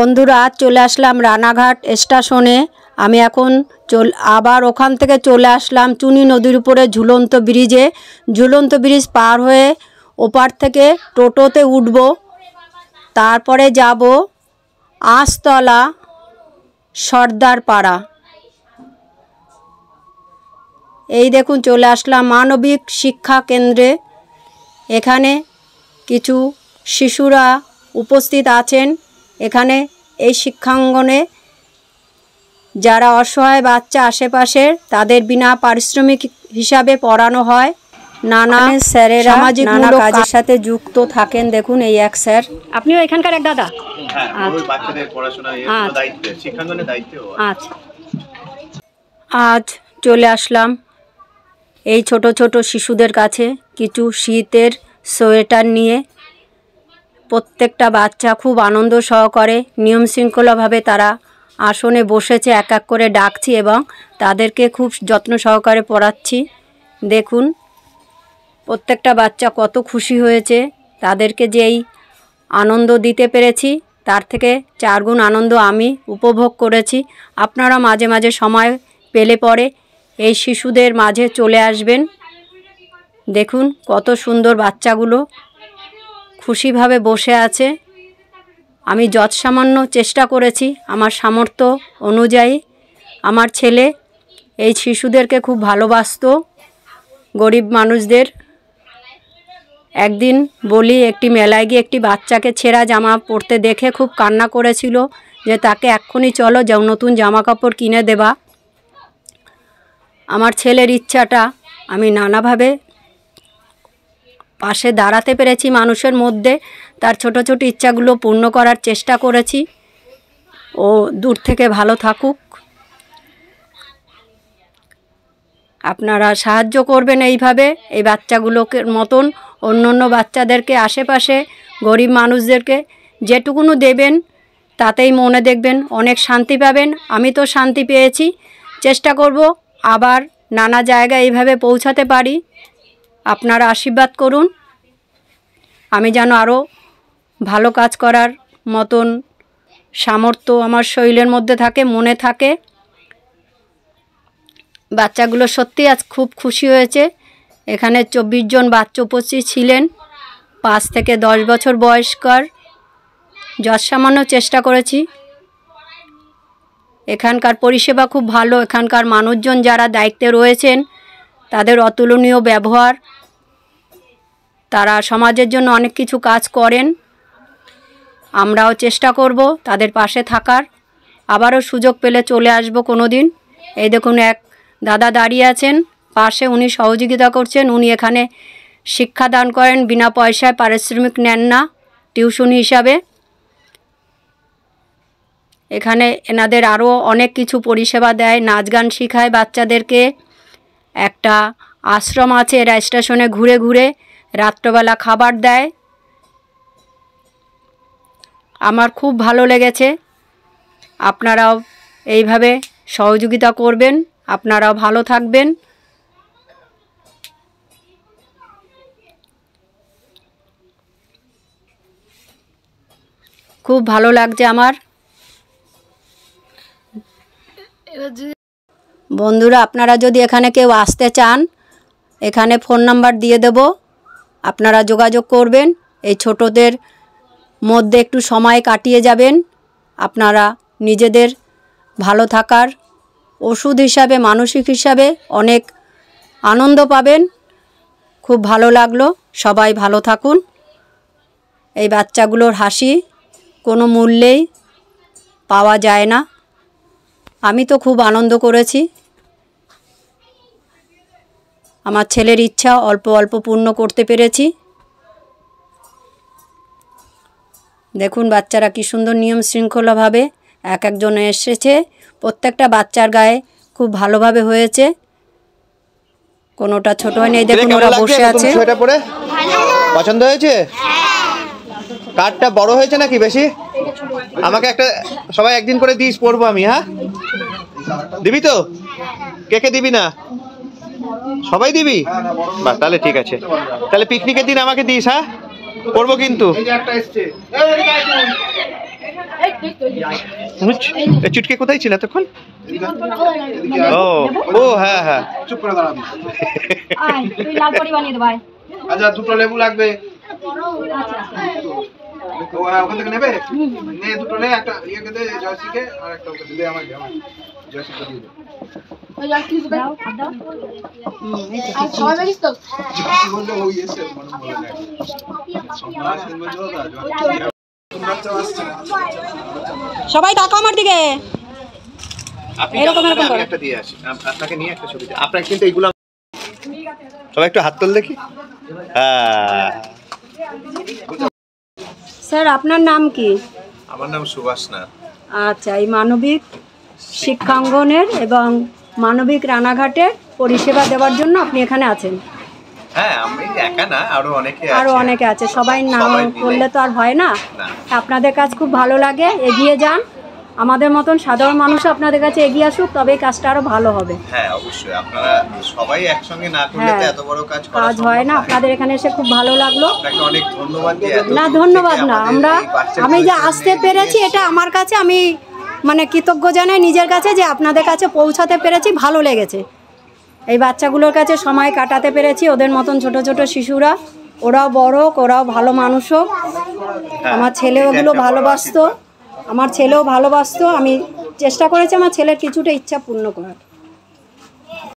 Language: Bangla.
বন্ধুরা চলে আসলাম রানাঘাট স্টেশনে। আমি এখন আবার ওখান থেকে চলে আসলাম চুনি নদীর উপরে ঝুলন্ত ব্রিজে। ঝুলন্ত ব্রিজ পার হয়ে ওপার থেকে টোটোতে উঠব, তারপরে যাব আঁশতলা সর্দার পাড়া। এই দেখুন চলে আসলাম মানবিক শিক্ষা কেন্দ্রে। এখানে কিছু শিশুরা উপস্থিত আছেন। এখানে এই শিক্ষাঙ্গনে যারা অসহায় বাচ্চা আশেপাশের তাদের বিনা পারিশ্রমিক হিসাবে পড়ানো হয়। নানা স্যারেরা সামাজিক নানা কাজের সাথে যুক্ত থাকেন। দেখুন এই এক স্যার। আপনিও এখানকার এক দাদা? আচ্ছা, আজ চলে আসলাম এই ছোট ছোট শিশুদের কাছে কিছু শীতের সোয়েটার নিয়ে। প্রত্যেকটা বাচ্চা খুব আনন্দ সহকারে নিয়ম শৃঙ্খলাভাবে তারা আসনে বসেছে। এক এক করে ডাকছি এবং তাদেরকে খুব যত্ন সহকারে পড়াচ্ছি। দেখুন প্রত্যেকটা বাচ্চা কত খুশি হয়েছে। তাদেরকে যেই আনন্দ দিতে পেরেছি তার থেকে 4 গুণ আনন্দ আমি উপভোগ করেছি। আপনারা মাঝে মাঝে সময় পেলে পরে এই শিশুদের মাঝে চলে আসবেন। দেখুন কত সুন্দর বাচ্চাগুলো খুশিভাবে বসে আছে। আমি যৎসামান্য চেষ্টা করেছি আমার সামর্থ্য অনুযায়ী। আমার ছেলে এই শিশুদেরকে খুব ভালোবাসতো, গরিব মানুষদের। একদিন বলি একটি মেলায় গিয়ে একটি বাচ্চাকে ছেঁড়া জামা পরতে দেখে খুব কান্না করেছিল যে তাকে এক্ষুনি চলো যে নতুন জামা কাপড় কিনে দেবা। আমার ছেলের ইচ্ছাটা আমি নানাভাবে পাশে দাঁড়াতে পেরেছি মানুষের মধ্যে। তার ছোট ছোট ইচ্ছাগুলো পূর্ণ করার চেষ্টা করেছি। ও দূর থেকে ভালো থাকুক। আপনারা সাহায্য করবেন এইভাবে এই বাচ্চাগুলোকে মতন অন্য অন্য বাচ্চাদেরকে, আশেপাশে গরিব মানুষদেরকে যেটুকুনো দেবেন তাতেই মনে দেখবেন অনেক শান্তি পাবেন। আমি তো শান্তি পেয়েছি। চেষ্টা করব আবার নানা জায়গায় এইভাবে পৌঁছাতে পারি। আপনারা আশীর্বাদ করুন আমি যেন আরও ভালো কাজ করার মতন সামর্থ্য আমার শরীরের মধ্যে থাকে, মনে থাকে। বাচ্চাগুলো সত্যি আজ খুব খুশি হয়েছে। এখানে 24 জন বাচ্চা উপস্থিত ছিলেন, 5 থেকে 10 বছর বয়স্কর। যৎসামান্য চেষ্টা করেছি। এখানকার পরিষেবা খুব ভালো। এখানকার মানুষজন যারা দায়িত্বে রয়েছেন তাদের অতুলনীয় ব্যবহার। তারা সমাজের জন্য অনেক কিছু কাজ করেন। আমরাও চেষ্টা করব তাদের পাশে থাকার। আবারও সুযোগ পেলে চলে আসব কোনো দিন। এই দেখুন এক দাদা দাঁড়িয়ে আছেন পাশে, উনি সহযোগিতা করছেন। উনি এখানে শিক্ষাদান করেন, বিনা পয়সায় পারিশ্রমিক নেন না, টিউশনি হিসাবে। এখানে এনাদের আরও অনেক কিছু পরিষেবা দেয়, নাচ গান শেখায় বাচ্চাদেরকে। একটা আশ্রম আছে, এরা স্টেশনে ঘুরে ঘুরে রাত্রবেলা খাবার দেয়। আমার খুব ভালো লেগেছে। আপনারাও এইভাবে সহযোগিতা করবেন। আপনারাও ভালো থাকবেন। খুব ভালো লাগছে আমার। বন্ধুরা আপনারা যদি এখানে কেউ আসতে চান এখানে ফোন নাম্বার দিয়ে দেব, আপনারা যোগাযোগ করবেন। এই ছোটদের মধ্যে একটু সময় কাটিয়ে যাবেন। আপনারা নিজেদের ভালো থাকার ওষুধ হিসাবে, মানসিক হিসাবে অনেক আনন্দ পাবেন। খুব ভালো লাগলো। সবাই ভালো থাকুন। এই বাচ্চাগুলোর হাসি কোনো মূল্যেই পাওয়া যায় না। আমি তো খুব আনন্দ করেছি। আমার ছেলের ইচ্ছা অল্প অল্প পূর্ণ করতে পেরেছি। দেখুন বাচ্চারা কি সুন্দর নিয়ম শৃঙ্খলাভাবে এক একজন এসেছে। প্রত্যেকটা বাচ্চার গায়ে খুব ভালোভাবে হয়েছে, কোনোটা ছোট হয়নি। দেখুন ওরা বসে আছে। সোয়েটার পরে পছন্দ হয়েছে? কার্ডটা বড় হয়েছে নাকি বেশি? আমাকে একটা সবাই একদিন করে দিস, পড়বো আমি। হ্যাঁ দিবি তো? কে কে দিবি না? সবাই দিবি? বাহ তাহলে ঠিক আছে। তাহলে পিকনিকের দিন আমাকে দিস। হ্যাঁ পড়বো কিন্তু। চুটকে কোথায় ছিল এতক্ষণ? ও ও হ্যাঁ হ্যাঁ, চুপ করে দাঁড়াবি। তুই লাল পরি বানিয়ে দে ভাই। আচ্ছা, 2টো লেবু লাগবে। ওখান থেকে নেবে, নে 2টো নে, একটা ইয়েকে দে জয়শ্রীকে, আর একটা ওকে দে, আমাকে জয়শ্রীকে দিয়ে দে। জয়শ্রী বললে ওই এসে মনে বলে না। সবাই তাকাও আমার দিকে। এরকম এরকম আমি একটা দিয়ে আসি, আপনাকে নিয়ে একটা ছবি। আপনাকে কিন্তু এইগুলো সবাই একটু হাত তোল দেখি। হ্যাঁ স্যার আপনার নাম কি? আমার নাম সুভাষ নাথ। আচ্ছা, এই মানবিক শিক্ষাঙ্গনের এবং মানবিক রানাঘাটে পরিষেবা দেওয়ার জন্য আপনি এখানে আছেন? হ্যাঁ, আমি একা না, আরো অনেকে আছে, সবাই নাম সবাই মিলে। করলে তো আর হয় না। না। আপনাদের কাজ খুব ভালো লাগে, এগিয়ে যান। আমাদের মতন সাধারণ মানুষ আপনাদের কাছে এগিয়ে আসুক, তবেই কাজটা আরো ভালো হবে। হ্যাঁ অবশ্যই, আপনারা সবাই একসঙ্গে না করলে তো হ্যাঁ, এত বড় কাজ করা কাজ হয় না। সম্ভব আপনাদের এখানে এসে খুব ভালো লাগলো। আপনাকে অনেক ধন্যবাদ। যে এত না দূর ধন্যবাদ থেকে না, আমাদের এই বাচ্চাগুলোর আমি যে জন্য আসতে এগিয়ে পেরেছি এটা এসেছেন। আমার কাছে, আমি মানে কৃতজ্ঞ জানাই নিজের কাছে যে আপনাদের কাছে পৌঁছাতে পেরেছি, ভালো লেগেছে। এই বাচ্চাগুলোর কাছে সময় কাটাতে পেরেছি, ওদের মতন ছোট ছোট শিশুরা, ওরাও বড় হোক, ওরাও ভালো মানুষ হোক। হ্যাঁ, আমার ছেলে এটা ওগুলো একটা বড় ভালোবাসতো, আশীর্বাদ। আমার ছেলেও ভালোবাসতো। আমি চেষ্টা করেছি আমার ছেলের কিছুটা ইচ্ছা পূর্ণ করার।